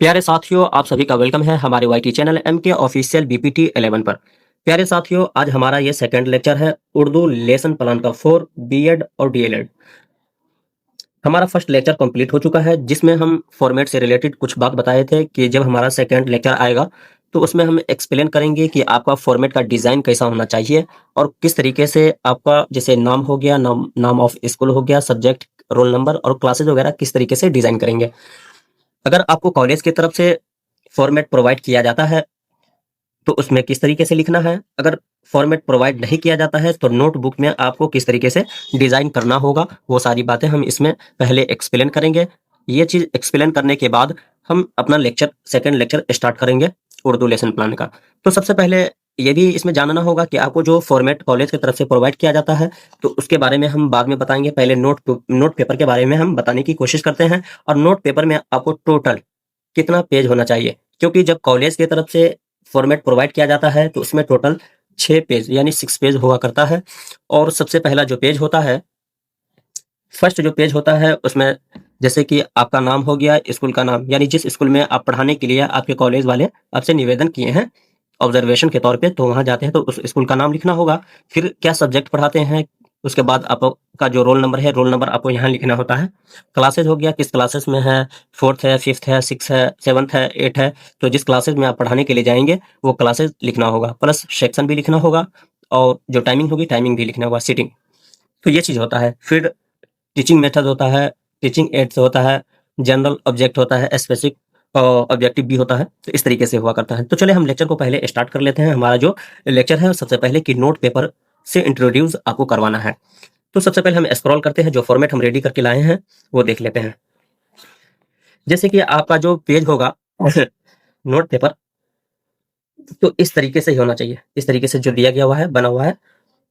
प्यारे साथियों, आप सभी का वेलकम है हमारे YT channel MK official BPT 11 पर। प्यारे साथियों, आज हमारा ये सेकंड लेक्चर है उर्दू लेसन प्लान का 4 बीएड और डीएलएड। हमारा फर्स्ट लेक्चर कंप्लीट हो चुका है, जिसमें हम फॉर्मेट से रिलेटेड कुछ बात बताए थे कि जब हमारा सेकंड लेक्चर आएगा तो उसमें हम एक्सप्लेन करेंगे कि आपका फॉर्मेट का डिज़ाइन कैसा होना चाहिए और किस तरीके से आपका जैसे नाम हो गया, नाम ऑफ स्कूल हो गया, सब्जेक्ट, रोल नंबर और क्लासेज वगैरह किस तरीके से डिज़ाइन करेंगे। अगर आपको कॉलेज की तरफ से फॉर्मेट प्रोवाइड किया जाता है तो उसमें किस तरीके से लिखना है। अगर फॉर्मेट प्रोवाइड नहीं किया जाता है तो नोटबुक में आपको किस तरीके से डिज़ाइन करना होगा, वो सारी बातें हम इसमें पहले एक्सप्लेन करेंगे। ये चीज़ एक्सप्लेन करने के बाद हम अपना सेकंड लेक्चर स्टार्ट करेंगे उर्दू लेसन प्लान का। तो सबसे पहले ये भी इसमें जानना होगा कि आपको जो फॉर्मेट कॉलेज की तरफ से प्रोवाइड किया जाता है तो उसके बारे में हम बाद में बताएंगे। पहले नोट पेपर के बारे में हम बताने की कोशिश करते हैं। और नोट पेपर में आपको टोटल कितना पेज होना चाहिए, क्योंकि जब कॉलेज की तरफ से फॉर्मेट प्रोवाइड किया जाता है तो उसमें टोटल 6 पेज यानी 6 पेज हुआ करता है। और सबसे पहला जो पेज होता है, फर्स्ट जो पेज होता है, उसमें जैसे कि आपका नाम हो गया, स्कूल का नाम, यानी जिस स्कूल में आप पढ़ाने के लिए आपके कॉलेज वाले आपसे निवेदन किए हैं ऑब्जर्वेशन के तौर पे, तो वहाँ जाते हैं तो उस स्कूल का नाम लिखना होगा। फिर क्या सब्जेक्ट पढ़ाते हैं, उसके बाद आपका जो रोल नंबर है, रोल नंबर आपको यहाँ लिखना होता है। क्लासेज हो गया, किस क्लासेस में है, 4th है, 5th है, 6th है, 7th है, 8th है, तो जिस क्लासेज में आप पढ़ाने के लिए जाएंगे वो क्लासेज लिखना होगा, प्लस सेक्शन भी लिखना होगा और जो टाइमिंग होगी टाइमिंग भी लिखना होगा, सीटिंग। तो ये चीज़ होता है। फिर टीचिंग मेथड होता है, टीचिंग एड्स होता है, जनरल ऑब्जेक्ट होता है, स्पेसिफिक ऑब्जेक्टिव भी होता है। तो इस तरीके से हुआ करता है। तो चलिए हम लेक्चर को पहले स्टार्ट कर लेते हैं। हमारा जो लेक्चर है सबसे पहले कि नोट पेपर से इंट्रोड्यूस आपको करवाना है। तो सबसे पहले हम स्क्रॉल करते हैं, जो फॉर्मेट हम रेडी करके लाए हैं वो देख लेते हैं। जैसे कि आपका जो पेज होगा नोट पेपर, तो इस तरीके से ही होना चाहिए। इस तरीके से जो दिया गया हुआ है, बना हुआ है,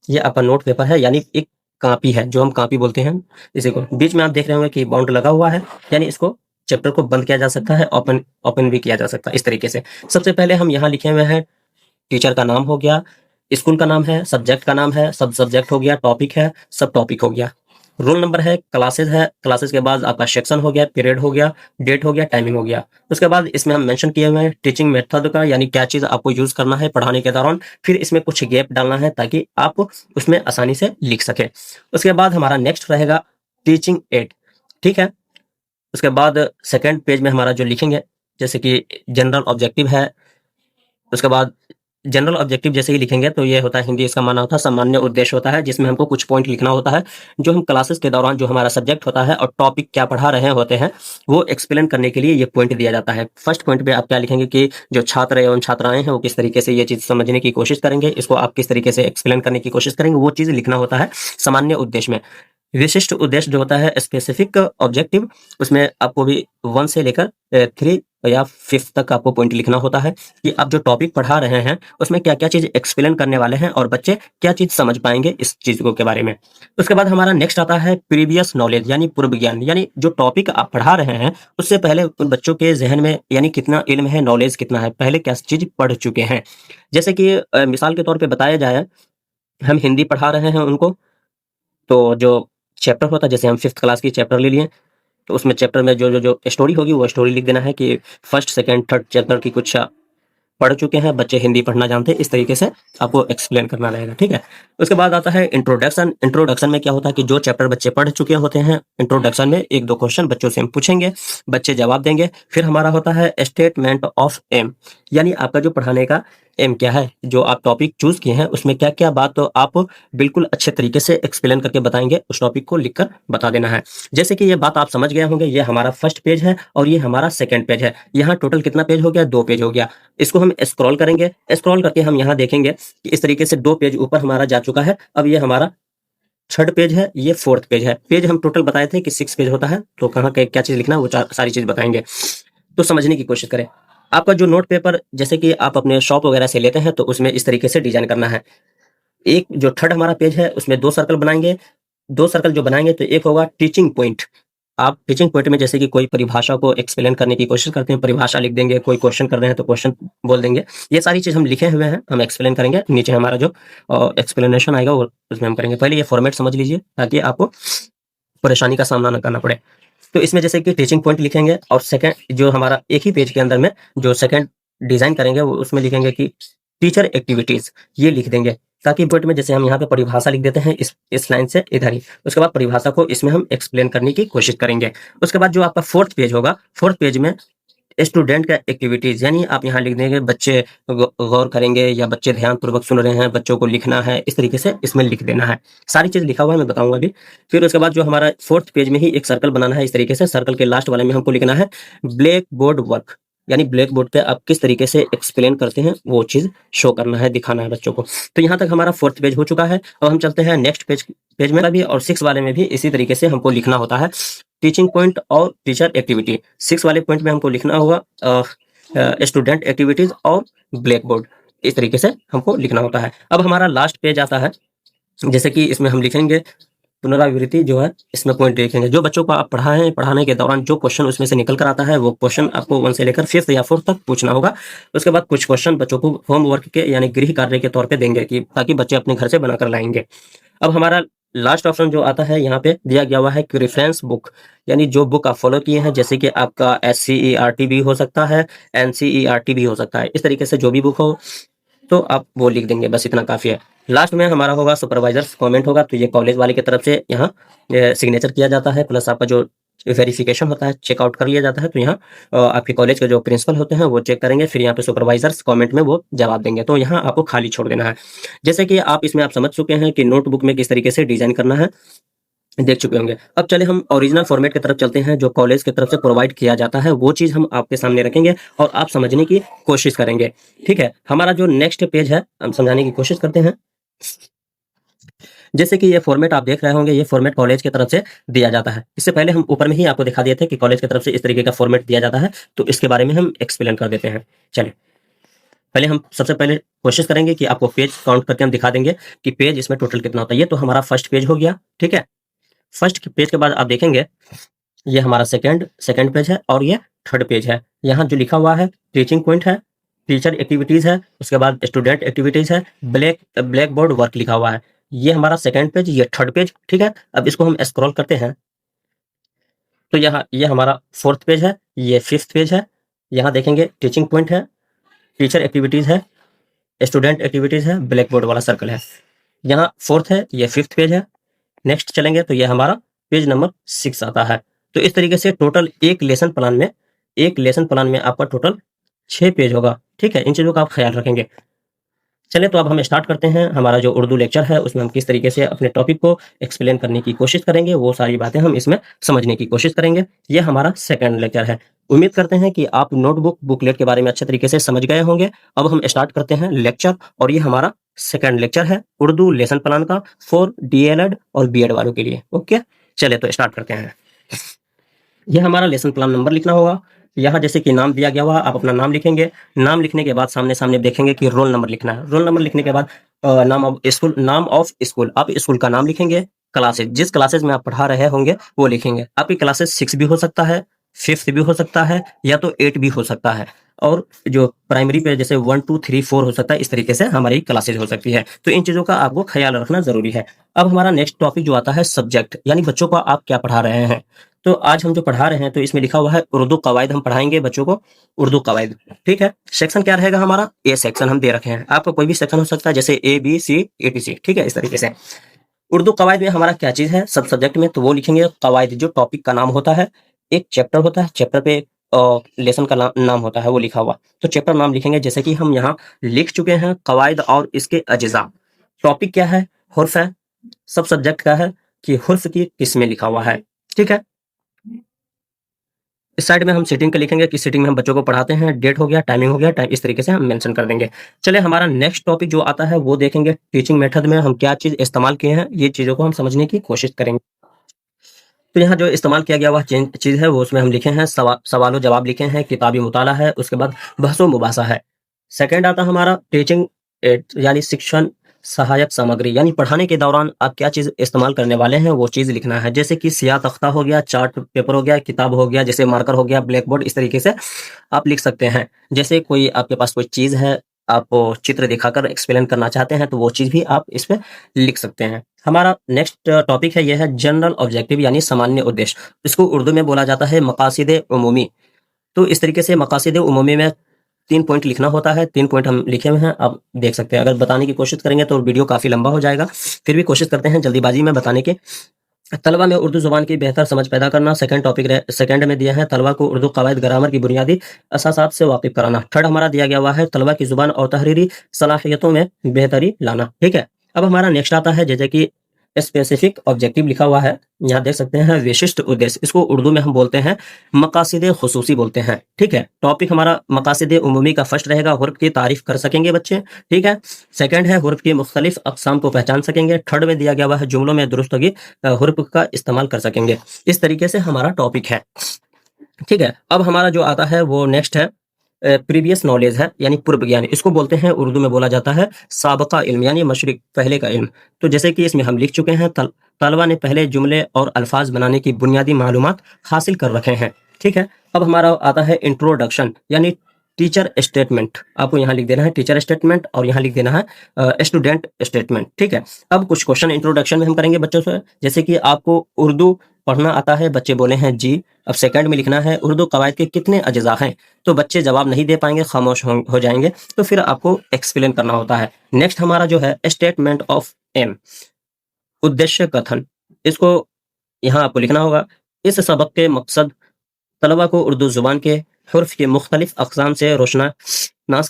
ये आपका नोट पेपर है, यानी एक कॉपी है, जो हम कॉपी बोलते हैं इसी को। बीच में आप देख रहे होंगे कि बाउंड लगा हुआ है, यानी इसको चैप्टर को बंद किया जा सकता है, ओपन ओपन भी किया जा सकता है, इस तरीके से। सबसे पहले हम यहाँ लिखे हुए हैं, टीचर का नाम हो गया, स्कूल का नाम है, सब्जेक्ट का नाम है, सब सब्जेक्ट हो गया, टॉपिक है, सब टॉपिक हो गया, रोल नंबर है, क्लासेस है, क्लासेस के बाद आपका सेक्शन हो गया, पीरियड हो गया, डेट हो गया, टाइमिंग हो गया। उसके बाद इसमें हम मेंशन किए हुए हैं टीचिंग मेथड का, यानी क्या चीज़ आपको यूज़ करना है पढ़ाने के दौरान। फिर इसमें कुछ गैप डालना है ताकि आप उसमें आसानी से लिख सकें। उसके बाद हमारा नेक्स्ट रहेगा टीचिंग एड, ठीक है। उसके बाद सेकंड पेज में हमारा जो लिखेंगे, जैसे कि जनरल ऑब्जेक्टिव है। उसके बाद जनरल ऑब्जेक्टिव जैसे ही लिखेंगे तो ये होता है, हिंदी इसका माना होता है सामान्य उद्देश्य होता है, जिसमें हमको कुछ पॉइंट लिखना होता है जो हम क्लासेस के दौरान जो हमारा सब्जेक्ट होता है और टॉपिक क्या पढ़ा रहे होते हैं वो एक्सप्लेन करने के लिए ये पॉइंट दिया जाता है। फर्स्ट पॉइंट पे आप क्या लिखेंगे कि जो छात्र एवं छात्राएं हैं वो किस तरीके से ये चीज़ समझने की कोशिश करेंगे, इसको आप किस तरीके से एक्सप्लेन करने की कोशिश करेंगे, वो चीज़ लिखना होता है सामान्य उद्देश्य में। विशिष्ट उद्देश्य जो होता है स्पेसिफिक ऑब्जेक्टिव, उसमें आपको भी 1 से लेकर 3 या 5 तक आपको पॉइंट लिखना होता है कि आप जो टॉपिक पढ़ा रहे हैं उसमें क्या-क्या चीज़ एक्सप्लेन करने वाले हैं और बच्चे क्या चीज़ समझ पाएँगे इस चीज़ को के बारे में। उसके बाद हमारा नेक्स्ट आता है प्रीवियस नॉलेज, यानी पूर्व ज्ञान, यानी जो टॉपिक आप पढ़ा रहे हैं उससे पहले उन बच्चों के ज़हन में यानी कितना इल्म है, नॉलेज कितना है, पहले क्या चीज़ पढ़ चुके हैं। जैसे कि मिसाल के तौर पे बताया जाए, हम हिंदी पढ़ा रहे हैं उनको, तो जो चैप्टर होता है, जैसे हम 5th क्लास की चैप्टर ले लिए, तो उसमें चैप्टर में जो स्टोरी होगी वो स्टोरी लिख देना है कि फर्स्ट, सेकंड, थर्ड चैप्टर की कुछ पढ़ चुके हैं, बच्चे हिंदी पढ़ना जानते हैं, इस तरीके से आपको एक्सप्लेन करना रहेगा, ठीक है। उसके बाद आता है इंट्रोडक्शन। इंट्रोडक्शन में क्या होता है कि जो चैप्टर बच्चे पढ़ चुके होते हैं, इंट्रोडक्शन में 1-2 क्वेश्चन बच्चों से हम पूछेंगे, बच्चे जवाब देंगे। फिर हमारा होता है स्टेटमेंट ऑफ एम, यानी आपका जो पढ़ाने का एम क्या है, जो आप टॉपिक चूज किए हैं उसमें क्या क्या बात तो आप बिल्कुल अच्छे तरीके से एक्सप्लेन करके बताएंगे, उस टॉपिक को लिखकर बता देना है। जैसे कि ये बात आप समझ गए होंगे, ये हमारा फर्स्ट पेज है और ये हमारा सेकंड पेज है। यहाँ टोटल कितना पेज हो गया, 2 पेज हो गया। इसको हम स्क्रॉल करेंगे, स्क्रॉल करके हम यहाँ देखेंगे कि इस तरीके से 2 पेज ऊपर हमारा जा चुका है। अब ये हमारा थर्ड पेज है, ये 4th पेज है। पेज हम टोटल बताए थे कि 6 पेज होता है, तो कहाँ क्या चीज़ लिखना है वो सारी चीज़ बताएंगे। तो समझने की कोशिश करें। आपका जो नोट पेपर जैसे कि आप अपने शॉप वगैरह से लेते हैं तो उसमें इस तरीके से डिजाइन करना है। एक जो थर्ड हमारा पेज है उसमें 2 सर्कल बनाएंगे। 2 सर्कल जो बनाएंगे तो एक होगा टीचिंग पॉइंट। आप टीचिंग पॉइंट में जैसे कि कोई परिभाषा को एक्सप्लेन करने की कोशिश करते हैं, परिभाषा लिख देंगे, कोई क्वेश्चन कर रहे हैं तो क्वेश्चन बोल देंगे। ये सारी चीज़ हम लिखे हुए हैं, हम एक्सप्लेन करेंगे। नीचे हमारा जो एक्सप्लेनेशन आएगा वो उसमें हम करेंगे। पहले ये फॉर्मेट समझ लीजिए ताकि आपको परेशानी का सामना ना करना पड़े। तो इसमें जैसे कि टीचिंग पॉइंट लिखेंगे और सेकंड जो हमारा एक ही पेज के अंदर में जो सेकंड डिजाइन करेंगे वो उसमें लिखेंगे कि टीचर एक्टिविटीज, ये लिख देंगे ताकि पॉइंट में जैसे हम यहाँ पे परिभाषा लिख देते हैं इस लाइन से इधर ही, उसके बाद परिभाषा को इसमें हम एक्सप्लेन करने की कोशिश करेंगे। उसके बाद जो आपका फोर्थ पेज होगा, फोर्थ पेज में स्टूडेंट का एक्टिविटीज, यानी आप यहाँ लिख देंगे बच्चे गौर करेंगे या बच्चे ध्यान पूर्वक सुन रहे हैं, बच्चों को लिखना है, इस तरीके से इसमें लिख देना है। सारी चीज लिखा हुआ है, मैं बताऊंगा अभी। फिर उसके बाद जो हमारा फोर्थ पेज में ही एक सर्कल बनाना है, इस तरीके से सर्कल के लास्ट वाले में हमको लिखना है ब्लैक बोर्ड वर्क, यानी ब्लैक बोर्ड पे आप किस तरीके से एक्सप्लेन करते हैं वो चीज शो करना है, दिखाना है बच्चों को। तो यहाँ तक हमारा फोर्थ पेज हो चुका है। और हम चलते हैं नेक्स्ट पेज में भी, और 6 वाले में भी इसी तरीके से हमको लिखना होता है टीचिंग पॉइंट और टीचर एक्टिविटी। 6 वाले पॉइंट में हमको लिखना होगा स्टूडेंट एक्टिविटीज और ब्लैक बोर्ड, इस तरीके से हमको लिखना होता है। अब हमारा लास्ट पेज आता है, जैसे कि इसमें हम लिखेंगे पुनरावृत्ति जो है, इसमें पॉइंट लिखेंगे जो बच्चों को आप पढ़ाएं, पढ़ाने के दौरान जो क्वेश्चन उसमें से निकल कर आता है वो क्वेश्चन आपको 1 से लेकर 5th या 4th तक पूछना होगा। उसके बाद कुछ क्वेश्चन बच्चों को होमवर्क के यानी गृह कार्य के तौर पे देंगे कि ताकि बच्चे अपने घर से बनाकर लाएंगे। अब हमारा लास्ट ऑप्शन जो आता है यहाँ पे दिया गया हुआ है कि रेफरेंस बुक, यानी जो बुक आप फॉलो किए हैं, जैसे कि आपका SCERT भी हो सकता है, NCERT भी हो सकता है, इस तरीके से जो भी बुक हो तो आप वो लिख देंगे, बस इतना काफी है। लास्ट में हमारा होगा सुपरवाइजर्स कमेंट होगा, तो ये कॉलेज वाले की तरफ से यहाँ सिग्नेचर किया जाता है, प्लस आपका जो वेरिफिकेशन होता है चेकआउट कर लिया जाता है। तो यहाँ आपके कॉलेज के जो प्रिंसिपल होते हैं वो चेक करेंगे, फिर यहाँ पे सुपरवाइजर्स कमेंट में वो जवाब देंगे। तो यहाँ आपको खाली छोड़ देना है। जैसे कि आप इसमें आप समझ चुके हैं कि नोटबुक में किस तरीके से डिजाइन करना है, देख चुके होंगे। अब चले हम ओरिजिनल फॉर्मेट की तरफ चलते हैं, जो कॉलेज की तरफ से प्रोवाइड किया जाता है वो चीज हम आपके सामने रखेंगे और आप समझने की कोशिश करेंगे। ठीक है, हमारा जो नेक्स्ट पेज है हम समझाने की कोशिश करते हैं। जैसे कि ये फॉर्मेट आप देख रहे होंगे, ये फॉर्मेट कॉलेज की तरफ से दिया जाता है। इससे पहले हम ऊपर में ही आपको दिखा दिए थे कि कॉलेज की तरफ से इस तरीके का फॉर्मेट दिया जाता है, तो इसके बारे में हम एक्सप्लेन कर देते हैं। चलिए, पहले हम सबसे पहले कोशिश करेंगे कि आपको पेज काउंट करके हम दिखा देंगे कि पेज इसमें टोटल कितना होता है। ये तो हमारा फर्स्ट पेज हो गया। ठीक है, फर्स्ट पेज के बाद आप देखेंगे ये हमारा सेकंड पेज है और ये थर्ड पेज है। यहाँ जो लिखा हुआ है टीचिंग पॉइंट है, टीचर एक्टिविटीज है, उसके बाद स्टूडेंट एक्टिविटीज है, ब्लैक बोर्ड वर्क लिखा हुआ है। ये हमारा सेकंड पेज, ये थर्ड पेज। ठीक है, अब इसको हम स्क्रॉल करते हैं तो यहाँ ये हमारा फोर्थ पेज है, ये फिफ्थ पेज है। यहाँ देखेंगे टीचिंग पॉइंट है, टीचर एक्टिविटीज है, स्टूडेंट एक्टिविटीज है, ब्लैक बोर्ड वाला सर्कल है। यहाँ फोर्थ है, ये फिफ्थ पेज है। नेक्स्ट चलेंगे तो ये हमारा पेज नंबर 6 आता है। तो इस तरीके से टोटल एक लेसन प्लान में आपका टोटल 6 पेज होगा। ठीक है, इन चीजों का आप ख्याल रखेंगे। चले तो अब हम स्टार्ट करते हैं हमारा जो उर्दू लेक्चर है, उसमें हम किस तरीके से अपने टॉपिक को एक्सप्लेन करने की कोशिश करेंगे, वो सारी बातें हम इसमें समझने की कोशिश करेंगे। ये हमारा सेकंड लेक्चर है। उम्मीद करते हैं कि आप नोटबुक बुकलेट के बारे में अच्छे तरीके से समझ गए होंगे। अब हम स्टार्ट करते हैं लेक्चर, और ये हमारा सेकंड लेक्चर है उर्दू लेसन प्लान का फॉर DLED और BEd वालों के लिए। ओके, चले तो स्टार्ट करते हैं। यह हमारा लेसन प्लान नंबर लिखना होगा। यहाँ जैसे कि नाम दिया गया हुआ, आप अपना नाम लिखेंगे। नाम लिखने के बाद सामने सामने देखेंगे कि रोल नंबर लिखना है। रोल नंबर लिखने के बाद नाम ऑफ स्कूल, आप स्कूल का नाम लिखेंगे। क्लासेज, जिस क्लासेज में आप पढ़ा रहे होंगे वो लिखेंगे। आपकी क्लासेज 6 भी हो सकता है, 5th भी हो सकता है, या तो 8 भी हो सकता है। और जो प्राइमरी पे जैसे 1 2 3 4 हो सकता है, इस तरीके से हमारी क्लासेज हो सकती है। तो इन चीजों का आपको ख्याल रखना जरूरी है। अब हमारा नेक्स्ट टॉपिक जो आता है सब्जेक्ट, यानी बच्चों को आप क्या पढ़ा रहे हैं। तो आज हम जो पढ़ा रहे हैं तो इसमें लिखा हुआ है उर्दू कवायद, हम पढ़ाएंगे बच्चों को उर्दू कवायद। ठीक है, सेक्शन क्या रहेगा हमारा, ए सेक्शन हम दे रखे हैं। आपका कोई भी सेक्शन हो सकता है, जैसे ABC ATC। ठीक है, इस तरीके से उर्दू कवायद में हमारा क्या चीज है सब सब्जेक्ट में, तो वो लिखेंगे कवायद। जो टॉपिक का नाम होता है, एक चैप्टर होता है, चैप्टर पे लेसन का नाम होता है वो लिखा हुआ, तो चैप्टर नाम लिखेंगे। जैसे कि हम यहाँ लिख चुके हैं कवायद और इसके अज्जा। टॉपिक क्या है, हुर्फ है। सब सब्जेक्ट का है कि हुर्फ की किसमें लिखा हुआ है। ठीक है, इस साइड में हम सीटिंग का लिखेंगे कि सीटिंग में हम बच्चों को पढ़ाते हैं। डेट हो गया, टाइमिंग हो गया, टाइम इस तरीके से हम मेंशन कर देंगे। चले हमारा नेक्स्ट टॉपिक जो आता है वो देखेंगे टीचिंग मेथड में हम क्या चीज इस्तेमाल किए हैं, ये चीजों को हम समझने की कोशिश करेंगे। तो यहाँ जो इस्तेमाल किया गया हुआ चीज है वो उसमें हम लिखे हैं सवाल जवाब लिखे हैं, किताबी मुताला है, उसके बाद बहसो मुबासा है। सेकंड आता हमारा टीचिंग एड, यानी शिक्षण सहायक सामग्री, यानी पढ़ाने के दौरान आप क्या चीज इस्तेमाल करने वाले हैं वो चीज लिखना है। जैसे कि सियाह तख्ता हो गया, चार्ट पेपर हो गया, किताब हो गया, जैसे मार्कर हो गया, ब्लैक बोर्ड, इस तरीके से आप लिख सकते हैं। जैसे कोई आपके पास कोई चीज है, आप वो चित्र दिखाकर एक्सप्लेन करना चाहते हैं तो वो चीज़ भी आप इस पे लिख सकते हैं। हमारा नेक्स्ट टॉपिक है, ये है जनरल ऑब्जेक्टिव यानी सामान्य उद्देश्य। इसको उर्दू में बोला जाता है मकासिद उमूमी। तो इस तरीके से मकासिद उमूमी में 3 पॉइंट लिखना होता है। 3 पॉइंट हम लिखे हुए हैं, आप देख सकते हैं। अगर बताने की कोशिश करेंगे तो वीडियो काफ़ी लंबा हो जाएगा, फिर भी कोशिश करते हैं जल्दीबाजी में बताने की। तलबा में उर्दू ज़ुबान की बेहतर समझ पैदा करना, सेकंड टॉपिक सेकंड में दिया है तलबा को उर्दू कवायद ग्रामर की बुनियादी असासात से वाकिफ कराना। थर्ड हमारा दिया गया हुआ है तलबा की ज़ुबान और तहरीरी सलाहियतों में बेहतरी लाना। ठीक है, अब हमारा नेक्स्ट आता है जैसे कि स्पेसिफिक ऑब्जेक्टिव लिखा हुआ है, यहाँ देख सकते हैं विशिष्ट उद्देश्य। इसको उर्दू में हम बोलते हैं मकासिद खुसूसी बोलते हैं। ठीक है, टॉपिक हमारा मकासिद उमूमी का फर्स्ट रहेगा, हुर्फ की तारीफ कर सकेंगे बच्चे। ठीक है, सेकंड है हुर्फ की मुख्तलिफ अक़साम को पहचान सकेंगे। थर्ड में दिया गया हुआ है जुमलों में दुरुस्तगी हुर्फ का इस्तेमाल कर सकेंगे। इस तरीके से हमारा टॉपिक है। ठीक है, अब हमारा जो आता है वो नेक्स्ट है प्रीवियस नॉलेज है, यानी पूर्व ज्ञान। इसको बोलते हैं, उर्दू में बोला जाता है साबका इल्म, यानी मशरिक पहले का इल्म। तो जैसे कि इसमें हम लिख चुके हैं तलबा ने पहले जुमले और अल्फाज बनाने की बुनियादी मालूमात हासिल कर रखे हैं। ठीक है, अब हमारा आता है इंट्रोडक्शन यानी टीचर स्टेटमेंट। आपको यहाँ लिख देना है टीचर स्टेटमेंट और यहाँ लिख देना है स्टूडेंट स्टेटमेंट। ठीक है, अब कुछ क्वेश्चन इंट्रोडक्शन में हम करेंगे बच्चों से। जैसे कि आपको उर्दू पढ़ना आता है, बच्चे बोले हैं जी। अब सेकंड में लिखना है उर्दू कवायद के कितने अज्जा हैं, तो बच्चे जवाब नहीं दे पाएंगे, खामोश हो जाएंगे, तो फिर आपको एक्सप्लेन करना होता है। नेक्स्ट हमारा जो है स्टेटमेंट ऑफ एम, उद्देश्य कथन। इसको यहाँ आपको लिखना होगा। इस सबक के मकसद तलबा को उर्दू ज़ुबान के हुर्फ की मुख्तलिफ अक़साम से रोशनास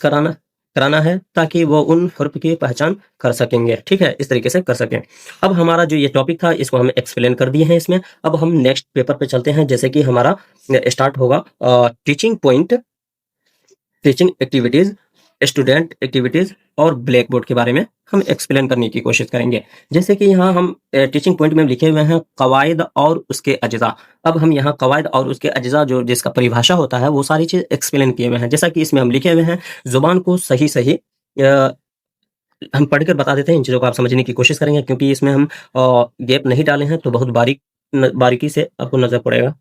कराना है, ताकि वो उन हुर्फ की पहचान कर सकेंगे। ठीक है, इस तरीके से कर सकें। अब हमारा जो ये टॉपिक था इसको हम एक्सप्लेन कर दिए हैं इसमें। अब हम नेक्स्ट पेपर पे चलते हैं। जैसे कि हमारा स्टार्ट होगा teaching point, teaching activities, student activities और ब्लैक बोर्ड के बारे में हम एक्सप्लेन करने की कोशिश करेंगे। जैसे कि यहाँ हम टीचिंग पॉइंट में लिखे हुए हैं कवायद और उसके अज्जा। अब हम यहाँ कवायद और उसके अज्जा जो जिसका परिभाषा होता है वो सारी चीज़ एक्सप्लेन किए हुए हैं। जैसा कि इसमें हम लिखे हुए हैं ज़ुबान को सही सही हम पढ़कर बता देते हैं। इन चीज़ों को आप समझने की कोशिश करेंगे, क्योंकि इसमें हम गैप नहीं डाले हैं तो बहुत बारीकी से आपको नज़र पड़ेगा,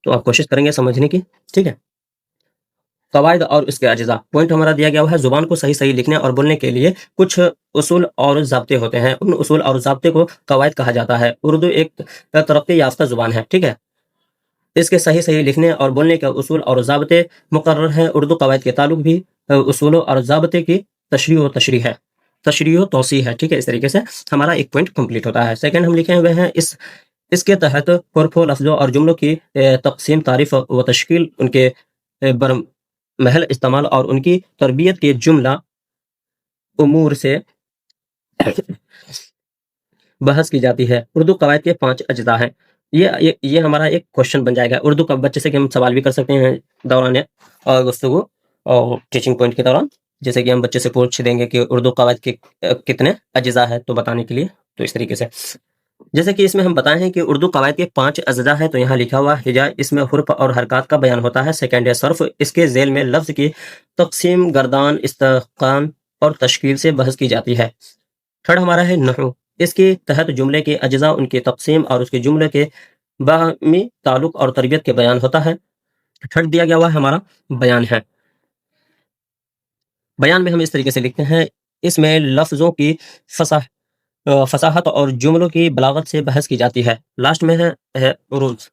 तो आप कोशिश करेंगे समझने की। ठीक है, कवायद और उसके अज्जा। पॉइंट हमारा दिया गया हुआ है ज़ुबान को सही सही लिखने और बोलने के लिए कुछ उसूल और ज़ाब्ते होते हैं। उन उसूल और ज़ाब्ते को कवायद कहा जाता है। उर्दू एक तरक्की याफ्ता ज़ुबान है। ठीक है, इसके सही सही लिखने और बोलने के उसूल और ज़ाब्ते मुकर्रर हैं। उर्दू कवायद के ताल्लुक भी उसूलों और ज़ाब्ते की तशरीह है, तशरीह तौसीह है। ठीक है, इस तरीके से हमारा एक पॉइंट कंप्लीट होता है। सेकंड हम लिखे हुए हैं इसके तहत हुर्फ, लफ्ज़ों और जुमलों की तक़सीम, तारीफ़ व तश्कील, उनके महल इस्तेमाल और उनकी तरबियत के जुमला उमूर से बहस की जाती है। उर्दू कवायद के 5 अज्जा हैं। ये हमारा एक क्वेश्चन बन जाएगा उर्दू का। बच्चे से कि हम सवाल भी कर सकते हैं दौरान गुफ्तगू और टीचिंग पॉइंट के दौरान। जैसे कि हम बच्चे से पूछ देंगे कि उर्दू कवायद के कितने अज्जा है, तो बताने के लिए। तो इस तरीके से जैसे कि इसमें हम बताए हैं कि उर्दू कवायद के 5 अज्जा है, तो यहाँ लिखा हुआ हिजा, इसमें हुर्फ और हरकत का बयान होता है। सेकंड है सर्फ, इसके झेल में लफ्ज़ की तक़सीम, गर्दान, इस्तेकान और तश्कील से बहस की जाती है। थर्ड हमारा है नहू, इसके तहत जुमले के अज्जा, उनकी तक़सीम और उसके जुमले के बाहमी ताल्लुक और तरबियत के बयान होता है। थर्ड दिया गया हुआ हमारा बयान है। बयान में हम इस तरीके से लिखते हैं, इसमें लफ्ज़ों की फसाहत और जुमलों की बलागत से बहस की जाती है। लास्ट में है उरूज।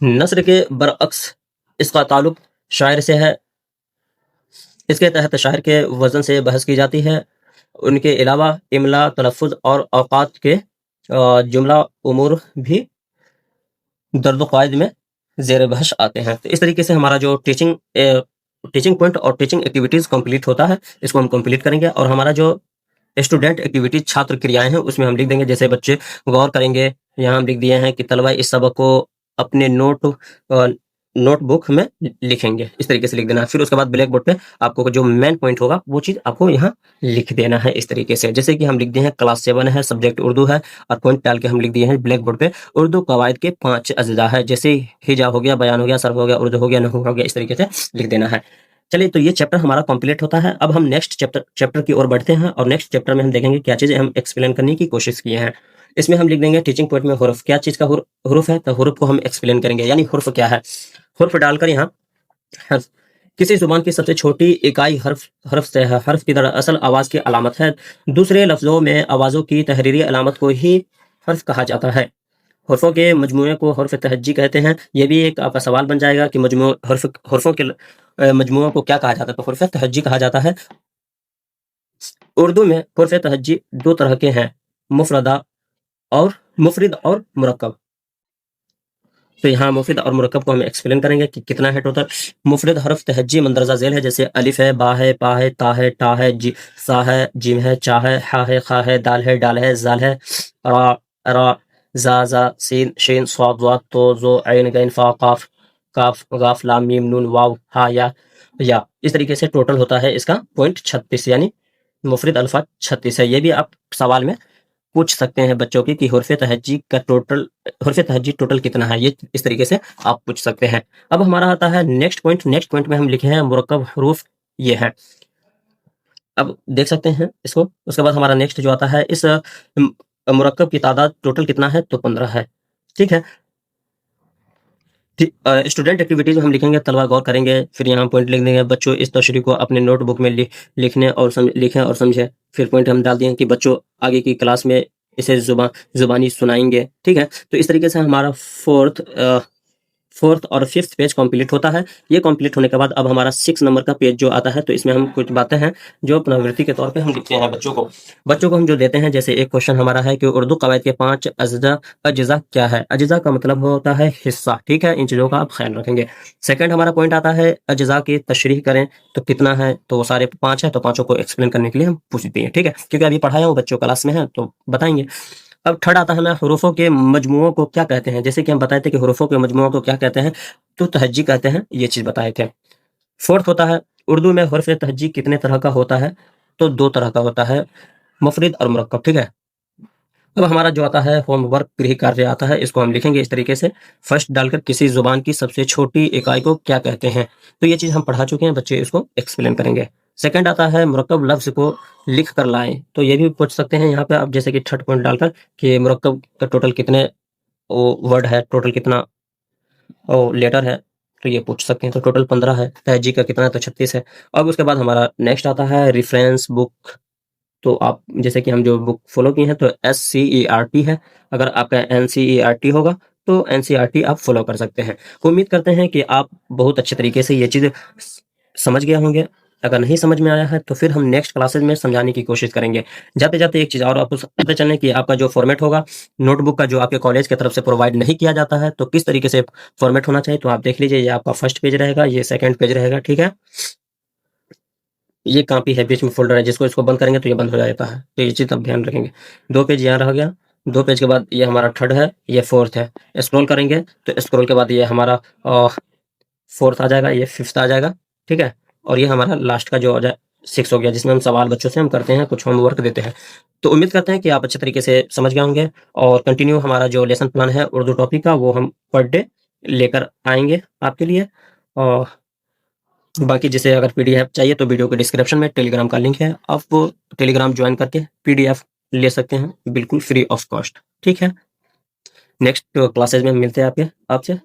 नस्र के बरअक्स इसका ताल्लुक शायर से है। इसके तहत शायर के वज़न से बहस की जाती है। उनके अलावा इमला, तलफ़्फ़ुज़ और औक़ात के जुमला उमूर भी दर्द क़वाइद में ज़ेर बहस आते हैं। तो इस तरीके से हमारा जो टीचिंग पॉइंट और टीचिंग एक्टिविटीज़ कंप्लीट होता है, इसको हम कंप्लीट करेंगे। और हमारा जो स्टूडेंट एक्टिविटीज, छात्र क्रियाएं हैं, उसमें हम लिख देंगे, जैसे बच्चे गौर करेंगे। यहाँ हम लिख दिए हैं कि तलबा इस सबक को अपने नोटबुक में लिखेंगे। इस तरीके से लिख देना है। फिर उसके बाद ब्लैक बोर्ड पे आपको जो मेन पॉइंट होगा वो चीज़ आपको यहाँ लिख देना है इस तरीके से। जैसे कि हम लिख दिए हैं क्लास 7 है, सब्जेक्ट उर्दू है, और पॉइंट डाल के हम लिख दिए हैं ब्लैक बोर्ड पे उर्दू कवायद के 5 अज्जा है। जैसे हिजा हो गया, बयान हो गया, सर्फ हो गया, उर्दू हो गया, नहू हो गया, इस तरीके से लिख देना है। चलिए, तो ये चैप्टर हमारा कंप्लीट होता है। अब हम नेक्स्ट चैप्टर की ओर बढ़ते हैं, और नेक्स्ट चैप्टर में हम देखेंगे क्या चीज़ें हम एक्सप्लेन करने की कोशिश किए हैं। इसमें हम लिख देंगे टीचिंग पॉइंट में हुर्फ, क्या चीज़ का हुर्फ है, तो हुर्फ को हम एक्सप्लेन करेंगे, यानी हुर्फ क्या है। हुर्फ डालकर यहाँ किसी जुबान की सबसे छोटी इकाई हर्फ हर्फ से है। हर्फ की दरअसल आवाज की अलामत है। दूसरे लफ्जों में आवाजों की तहरीरी अलामत को ही हर्फ कहा जाता है। हर्फों के मजमूए को हर्फ तहज्जी कहते हैं। ये भी एक आपका सवाल बन जाएगा कि मजमू हर्फों के मजमुओं को क्या कहा जाता है, तो हर्फ तहज्जी कहा जाता है। उर्दू में हर्फ तहज्जी दो तरह के हैं, मुफरदा और मुफरिद और मुरक्कब। तो यहाँ मुफरिद और मुरक्कब को हम एक्सप्लेन करेंगे कि कितना है टोटल। मुफरिद हर्फ तहज्जी मंदरजा ज़ेल है, जैसे अलिफ है, बा है, पा है, ता है, टा है, जी सा है, जिम है, चा है, हा है, खा है, दाल है, डाल है, जाल है, रा रा, जा, सीन, शीन, स्वाद, वाद, तो, जो, ऐन, गैन, फा, काफ, काफ, गाफ, लाम, मीम, नून, वाव, हा, या। इस तरीके से टोटल होता है इसका पॉइंट 36, यानी मुफरिद अल्फाज 36 है। ये भी आप सवाल में पूछ सकते हैं बच्चों की कि हुर्फ तहज्जी टोटल कितना है, ये इस तरीके से आप पूछ सकते हैं। अब हमारा आता है नेक्स्ट पॉइंट। नेक्स्ट पॉइंट में हम लिखे हैं मुरक्कब हरूफ ये है। अब देख सकते हैं इसको। उसके बाद हमारा नेक्स्ट जो आता है, इस मुरक्कब की तादाद टोटल कितना है, तो 15 है। ठीक है। स्टूडेंट एक्टिविटीज में हम लिखेंगे, तलबा गौर करेंगे, फिर यहाँ पॉइंट लिख देंगे। बच्चों इस तशरीह को अपने नोटबुक में लिखें और समझें। फिर पॉइंट हम डाल दिए कि बच्चों आगे की क्लास में इसे जुबानी सुनाएंगे। ठीक है। तो इस तरीके से हमारा फोर्थ और फिफ्थ पेज कंप्लीट होता है। ये कंप्लीट होने के बाद अब हमारा 6 नंबर का पेज जो आता है, तो इसमें हम कुछ बातें हैं जो पुनरावृत्ति के तौर पे हम लिखते हैं बच्चों को हम जो देते हैं। जैसे एक क्वेश्चन हमारा है कि उर्दू कवायद के 5 अज्जा क्या है। अज्जा का मतलब होता है हिस्सा। ठीक है, इन चीज़ों का आप ख्याल रखेंगे। सेकंड हमारा पॉइंट आता है अज्जा की तशरीह करें, तो कितना है, तो वो सारे 5 है, तो पाँचों को एक्सप्लेन करने के लिए हम पूछते हैं। ठीक है, क्योंकि अभी पढ़ाया हूँ, बच्चों क्लास में है तो बताएंगे। अब थर्ड आता है हमें हुरूफों के मजमुओं को क्या कहते हैं। जैसे कि हम बताए थे कि हुरूफों के मजमुओं को क्या कहते हैं, तो तहज्जी कहते हैं, ये चीज़ बताए थे। फोर्थ होता है उर्दू में हर्फ तहज्जी कितने तरह का होता है, तो 2 तरह का होता है, मुफरिद और मुरक्कब। ठीक है। अब हमारा जो आता है होमवर्क गृह कार्य आता है, इसको हम लिखेंगे इस तरीके से, फर्स्ट डालकर किसी जुबान की सबसे छोटी इकाई को क्या कहते हैं। तो ये चीज़ हम पढ़ा चुके हैं, बच्चे इसको एक्सप्लेन करेंगे। सेकंड आता है मुरक्कब लफ्ज़ को लिख कर लाएं, तो ये भी पूछ सकते हैं यहाँ पे आप, जैसे कि थर्ड पॉइंट डालकर कि मुरक्कब का टोटल कितने वर्ड है, टोटल कितना लेटर है, तो ये पूछ सकते हैं। तो टोटल 15 है। तहजी का कितना है, तो 36 है। अब उसके बाद हमारा नेक्स्ट आता है रेफरेंस बुक। तो आप जैसे कि हम जो बुक फॉलो की हैं, तो SCERT है। अगर आपका NCERT होगा तो NCERT आप फॉलो कर सकते हैं। उम्मीद करते हैं कि आप बहुत अच्छे तरीके से ये चीज़ समझ गए होंगे। अगर नहीं समझ में आया है तो फिर हम नेक्स्ट क्लासेस में समझाने की कोशिश करेंगे। जाते जाते एक चीज़ और आपको पता चलने कि आपका जो फॉर्मेट होगा नोटबुक का, जो आपके कॉलेज की तरफ से प्रोवाइड नहीं किया जाता है, तो किस तरीके से फॉर्मेट होना चाहिए, तो आप देख लीजिए। ये आपका फर्स्ट पेज रहेगा, ये सेकंड पेज रहेगा। ठीक है। ये कॉपी है, बीच में फोल्डर है, जिसको इसको बंद करेंगे तो ये बंद हो जाता है, तो ये चीज़ आप ध्यान रखेंगे। 2 पेज यहाँ रह गया। 2 पेज के बाद ये हमारा थर्ड है, ये फोर्थ है। स्क्रॉल करेंगे तो स्क्रॉल के बाद ये हमारा फोर्थ आ जाएगा, ये फिफ्थ आ जाएगा। ठीक है। और ये हमारा लास्ट का जो हो जाए 6 हो गया, जिसमें हम सवाल बच्चों से हम करते हैं, कुछ होमवर्क देते हैं। तो उम्मीद करते हैं कि आप अच्छे तरीके से समझ गए होंगे। और कंटिन्यू हमारा जो लेसन प्लान है उर्दू टॉपिक का, वो हम पर डे लेकर आएंगे आपके लिए। और बाकी जिसे अगर PDF चाहिए तो वीडियो के डिस्क्रिप्शन में टेलीग्राम का लिंक है, आप वो टेलीग्राम ज्वाइन करके PDF ले सकते हैं, बिल्कुल फ्री ऑफ कॉस्ट। ठीक है। नेक्स्ट क्लासेज में मिलते हैं आपसे।